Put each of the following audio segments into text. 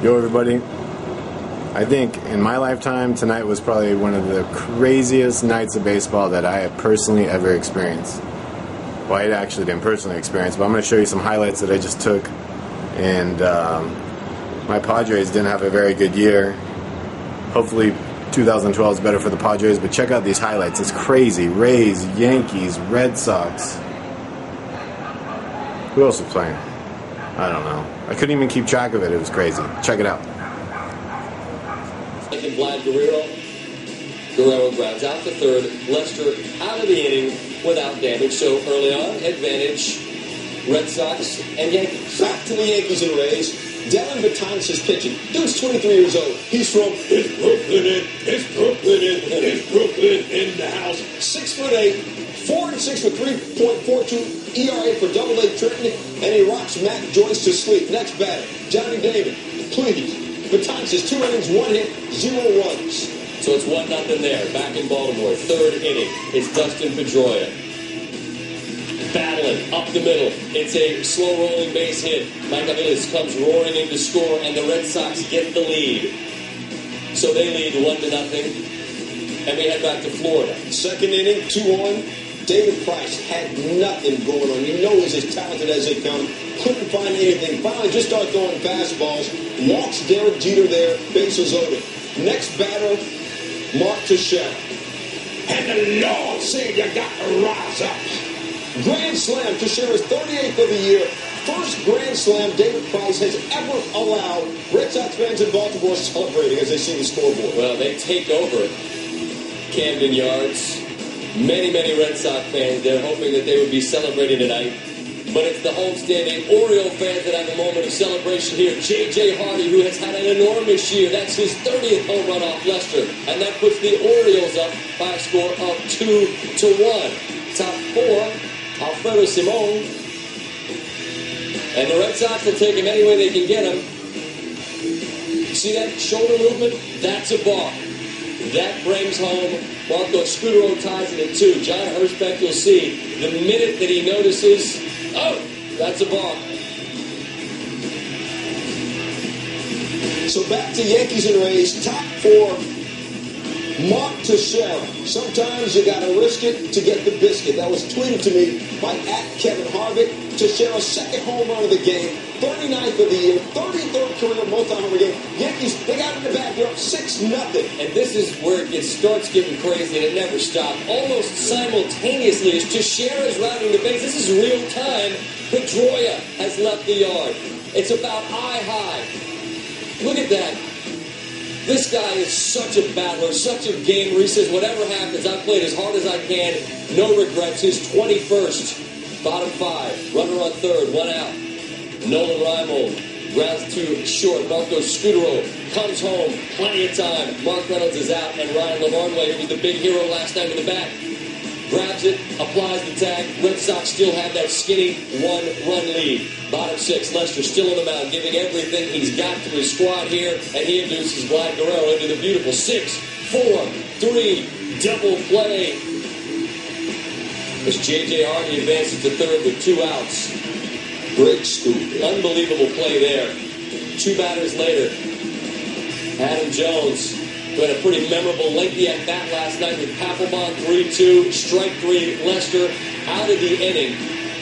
Yo, everybody. I think in my lifetime, tonight was probably one of the craziest nights of baseball that I have personally ever experienced. Well, I actually didn't personally experience, but I'm going to show you some highlights that I just took. And my Padres didn't have a very good year. Hopefully 2012 is better for the Padres, but check out these highlights. It's crazy. Rays, Yankees, Red Sox. Who else was playing? I don't know. I couldn't even keep track of it. It was crazy. Check it out. And Vlad Guerrero. Guerrero grounds out to third. Lester out of the inning without damage. So early on, advantage Red Sox and Yankees. Back to the Yankees and Rays. Dellin Betances is pitching. Dude's 23 years old. He's from it's Brooklyn in the house. 6'8", 4-6 with 3.42 ERA for Double-A Trenton, and he rocks Matt Joyce to sleep. Next batter, Johnny Damon. Please. Betances, 2 innings, 1 hit, 0 runs. So it's 1-0 there. Back in Baltimore. Third inning. It's Dustin Pedroia. Battling up the middle. It's a slow rolling base hit. Mike Aviles comes roaring in to score, and the Red Sox get the lead. So they lead 1-0, and we head back to Florida. Second inning, 2-1. David Price had nothing going on. You know he's as talented as they come. Couldn't find anything. Finally just started throwing fastballs. Walks Derek Jeter there. Bases loaded. Next batter, Mark Teixeira. And the Lord said you got to rise up. Grand slam. Teixeira's 38th of the year. First grand slam David Price has ever allowed. Red Sox fans in Baltimore celebrating as they see the scoreboard. Well, they take over Camden Yards. Many Red Sox fans there hoping that they would be celebrating tonight. But it's the homestanding Oriole fans that have a moment of celebration here. J.J. Hardy, who has had an enormous year. That's his 30th home run off Lester. And that puts the Orioles up by a score of 2-1. Top 4, Alfredo Simon. And the Red Sox will take him any way they can get him. See that shoulder movement? That's a balk. That brings home Marco Scudero, ties it at 2. John Hirschbeck, you'll see, the minute that he notices, oh, that's a balk. So back to Yankees and Rays, top 4, Mark Teixeira. Sometimes you got to risk it to get the biscuit. That was tweeted to me by @Kevin Harvick. Teixeira's second home run of the game, 39th of the year, 33rd career multi-homer game. Yankees, they got in the back, they're up 6-0. And this is where it starts getting crazy, and it never stopped. Almost simultaneously as Teixeira is rounding the base, this is real time, Pedroia has left the yard. It's about eye high. Look at that. This guy is such a battler, such a gamer. He says, whatever happens, I played as hard as I can. No regrets. His 21st. Bottom 5. Runner on third. 1 out. Nolan Reimold grounds to short. Marco Scudero comes home. Plenty of time. Mark Reynolds is out. And Ryan LaMarnway, who was the big hero last night in the back, grabs it, applies the tag. Red Sox still have that skinny 1-run lead. Bottom 6, Lester still on the mound, giving everything he's got to his squad here, and he induces Vlad Guerrero into the beautiful 6-4-3 double play. As J.J. Hardy advances to third with 2 outs. Great scoop. Unbelievable play there. 2 batters later, Adam Jones, who had a pretty memorable lengthy at-bat last night with Papelbon 3-2, strike 3, Lester out of the inning.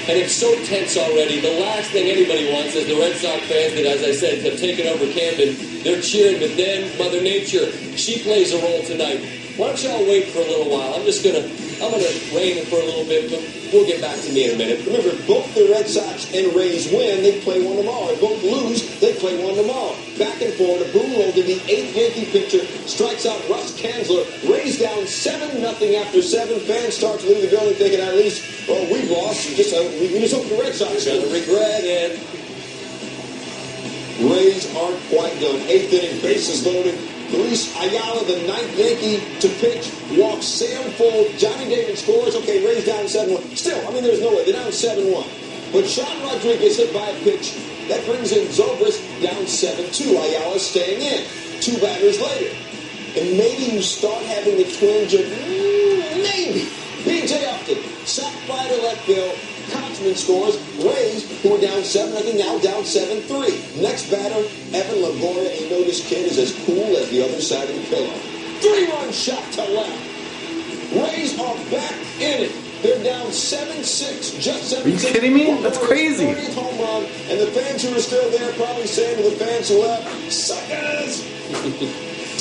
And it's so tense already. The last thing anybody wants is the Red Sox fans that, as I said, have taken over Camden. They're cheering, but then Mother Nature, she plays a role tonight. Why don't y'all wait for a little while? I'm going to rein for a little bit, but we'll get back to me in a minute. Remember, both the Red Sox and Rays win, they play one tomorrow. If both lose, they play one tomorrow. Back and forth, a boom roll to the 8th Yankee pitcher, strikes out Russ Kanzler. Rays down 7-0 after 7. Fans start to leave the building thinking, at least, well, we've lost. We just hope the Red Sox gonna regret it. Rays aren't quite done. 8th inning, bases loaded. Luis Ayala, the 9th Yankee to pitch, walks Sam Fuld. Johnny Damon scores. Okay, Rays down 7-1. Still, there's no way. They're down 7-1. But Sean Rodriguez hit by a pitch. That brings in Zobrist down 7-2. Ayala staying in. 2 batters later. And maybe you start having the twinge of, maybe. B.J. Upton, sacked by the left field. Cox freshman scores. Rays, who were down 7-0, now down 7-3. Next batter, Evan Longoria. You know this kid is as cool as the other side of the pillow. 3-run shot to left. Rays are back in it. They're down 7-6, just 7-6. Are you kidding me? That's crazy. 30th home run, and the fans who are still there probably saying to the fans who left, suckers!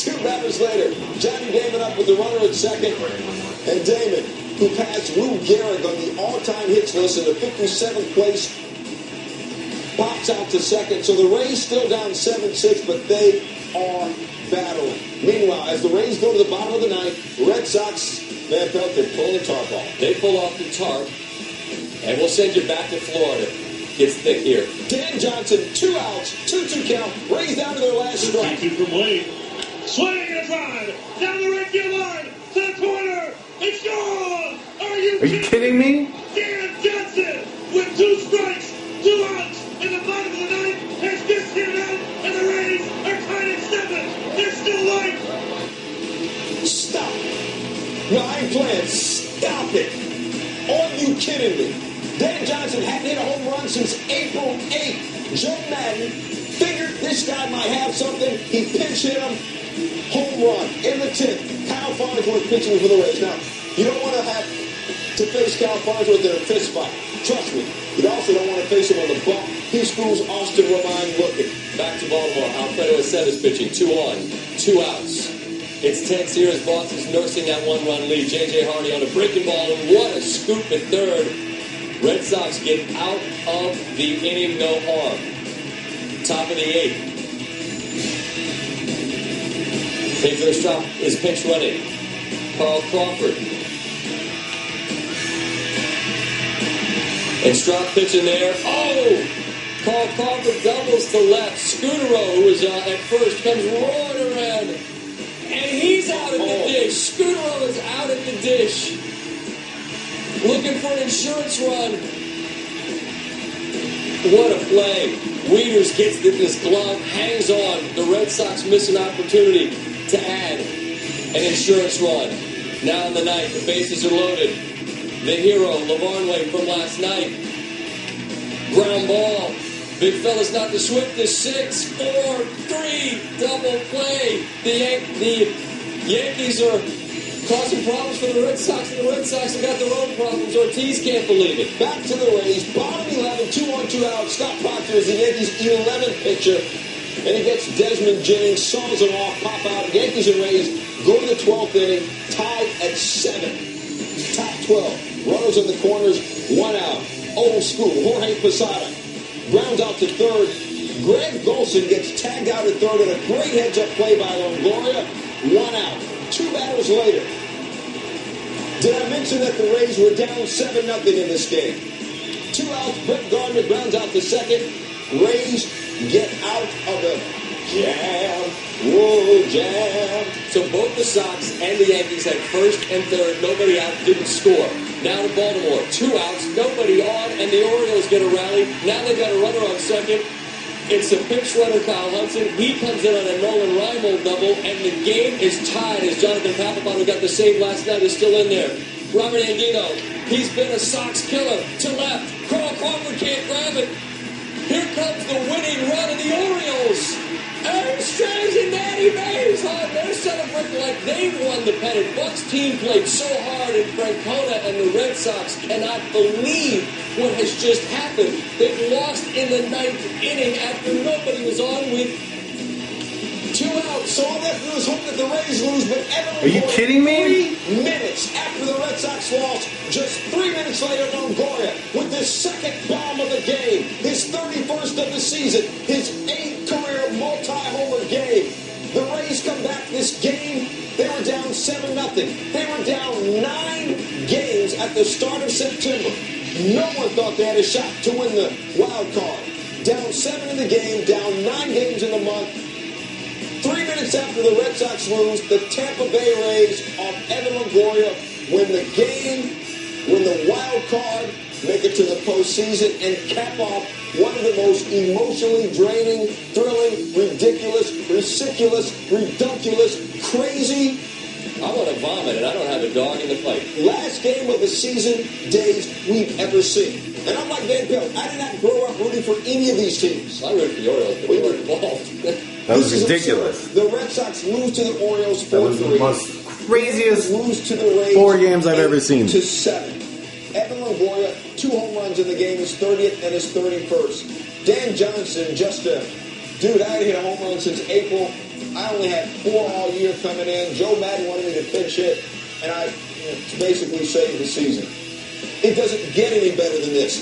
2 batters later, Johnny Damon up with the runner at second, and Damon, who passed Lou Gehrig on the all-time hits list in the 57th place, pops out to second. So the Rays still down 7-6, but they are battling. Meanwhile, as the Rays go to the bottom of the ninth, Red Sox, Van Pelt, they're pulling the tarp off. They pull off the tarp, and we'll send you back to Florida. Gets thick here. Dan Johnson, 2 outs, 2-2 count, Rays down to their last strike. 2-2 from Wade. Swing and a drive down the right field line to the corner. It's gone. Are you kidding me? Dan Johnson with 2 strikes, 2 outs in the bottom of the ninth has just hit it out, and the Rays are tied at 7. There's still life. Stop. No, I ain't playing. Stop it. Are you kidding me? Dan Johnson hadn't hit a home run since April 8th. Joe Madden figured this guy might have something. He pinch hit him. Home run in the 10th. Kyle Farnsworth pitching for the Rays. Now, you don't want to have to face Kyle Farnsworth in a fist fight. Trust me. You also don't want to face him on the bump. He screws Austin Romine looking. Back to Baltimore. Alfredo Aceves pitching. 2 on, 2 outs. It's tense here as Boston's nursing that 1-run lead. J.J. Hardy on a breaking ball, and what a scoop at third. Red Sox get out of the inning, no harm. Top of the 8th. Pedro Strop is pinch running. Carl Crawford. And Strop pitching there. Oh! Carl Crawford doubles to left. Scutero, who was at first, comes roaring around. And he's out at the dish. Scutero is out at the dish. Looking for an insurance run. What a play. Wieters gets this glove, hangs on. The Red Sox miss an opportunity to add an insurance run. Now in the ninth, the bases are loaded. The hero, LaVarnway from last night. Ground ball. Big fella's not the swiftest. 6, 4, 3, double play. The Yankees are causing problems for the Red Sox, and the Red Sox have got their own problems. Ortiz can't believe it. Back to the Rays. Bottom 11, 2-1-2 out. Scott Proctor is the Yankees' 11th pitcher. And he gets Desmond Jennings, saws him off, pop out. Yankees and Rays go to the 12th inning, tied at 7. Top 12. Runners in the corners, 1 out. Old school. Jorge Posada grounds out to third. Greg Golson gets tagged out at third, and a great heads-up play by Longoria. 1 out. 2 batters later. Did I mention that the Rays were down 7-0 in this game? 2 outs. Brett Gardner grounds out to second. Rays get out of the jam. Whoa, jam. So both the Sox and the Yankees had first and third. Nobody out, didn't score. Now to Baltimore. 2 outs, nobody on, and the Orioles get a rally. Now they've got a runner on second. It's the pinch runner, Kyle Hudson. He comes in on a Nolan Reimold double, and the game is tied as Jonathan Papelbon, who got the save last night, is still in there. Robert Andino, he's been a Sox killer. To left, Carl Crawford can't grab it. Here comes the winning run of the Orioles. Aaron Strange and Matty Mays, they're celebrating like they won the pennant. Buck's team played so hard in Francona, and the Red Sox cannot believe what has just happened. They've lost in the 9th inning after nobody was on with 2 outs. So all they have to do is hope that the Rays lose, but Evan Are you kidding me? 3 minutes after the Red Sox lost, just 3 minutes later, Longoria with his second bomb of the game, his 31st of the season, his 8th career multi-homer game. The Rays come back this game. They were down 7-0. They were down 9 games at the start of September. No one thought they had a shot to win the wild card. Down 7 in the game, down 9 games in the month. 3 minutes after the Red Sox lose, the Tampa Bay Rays off Evan Longoria win the game, win the wild card, make it to the postseason, and cap off one of the most emotionally draining, thrilling, ridiculous, redunculous, crazy. I want to vomit, and I don't have a dog in the fight. Last game of the season days we've ever seen. And I'm like Dan Pelt. I did not grow up rooting for any of these teams. I rooted for the Orioles, but we weren't involved. That was This is ridiculous. absurd. The Red Sox lose to the Orioles 4-3. That was the most craziest lose to the Rays 4 games I've ever seen. 8-7. Evan Longoria, 2 home runs in the game, his 30th and his 31st. Dan Johnson, just a dude. I hadn't hit a home run since April. I only had 4 all year coming in. Joe Madden wanted me to pinch hit, and I basically saved the season. It doesn't get any better than this.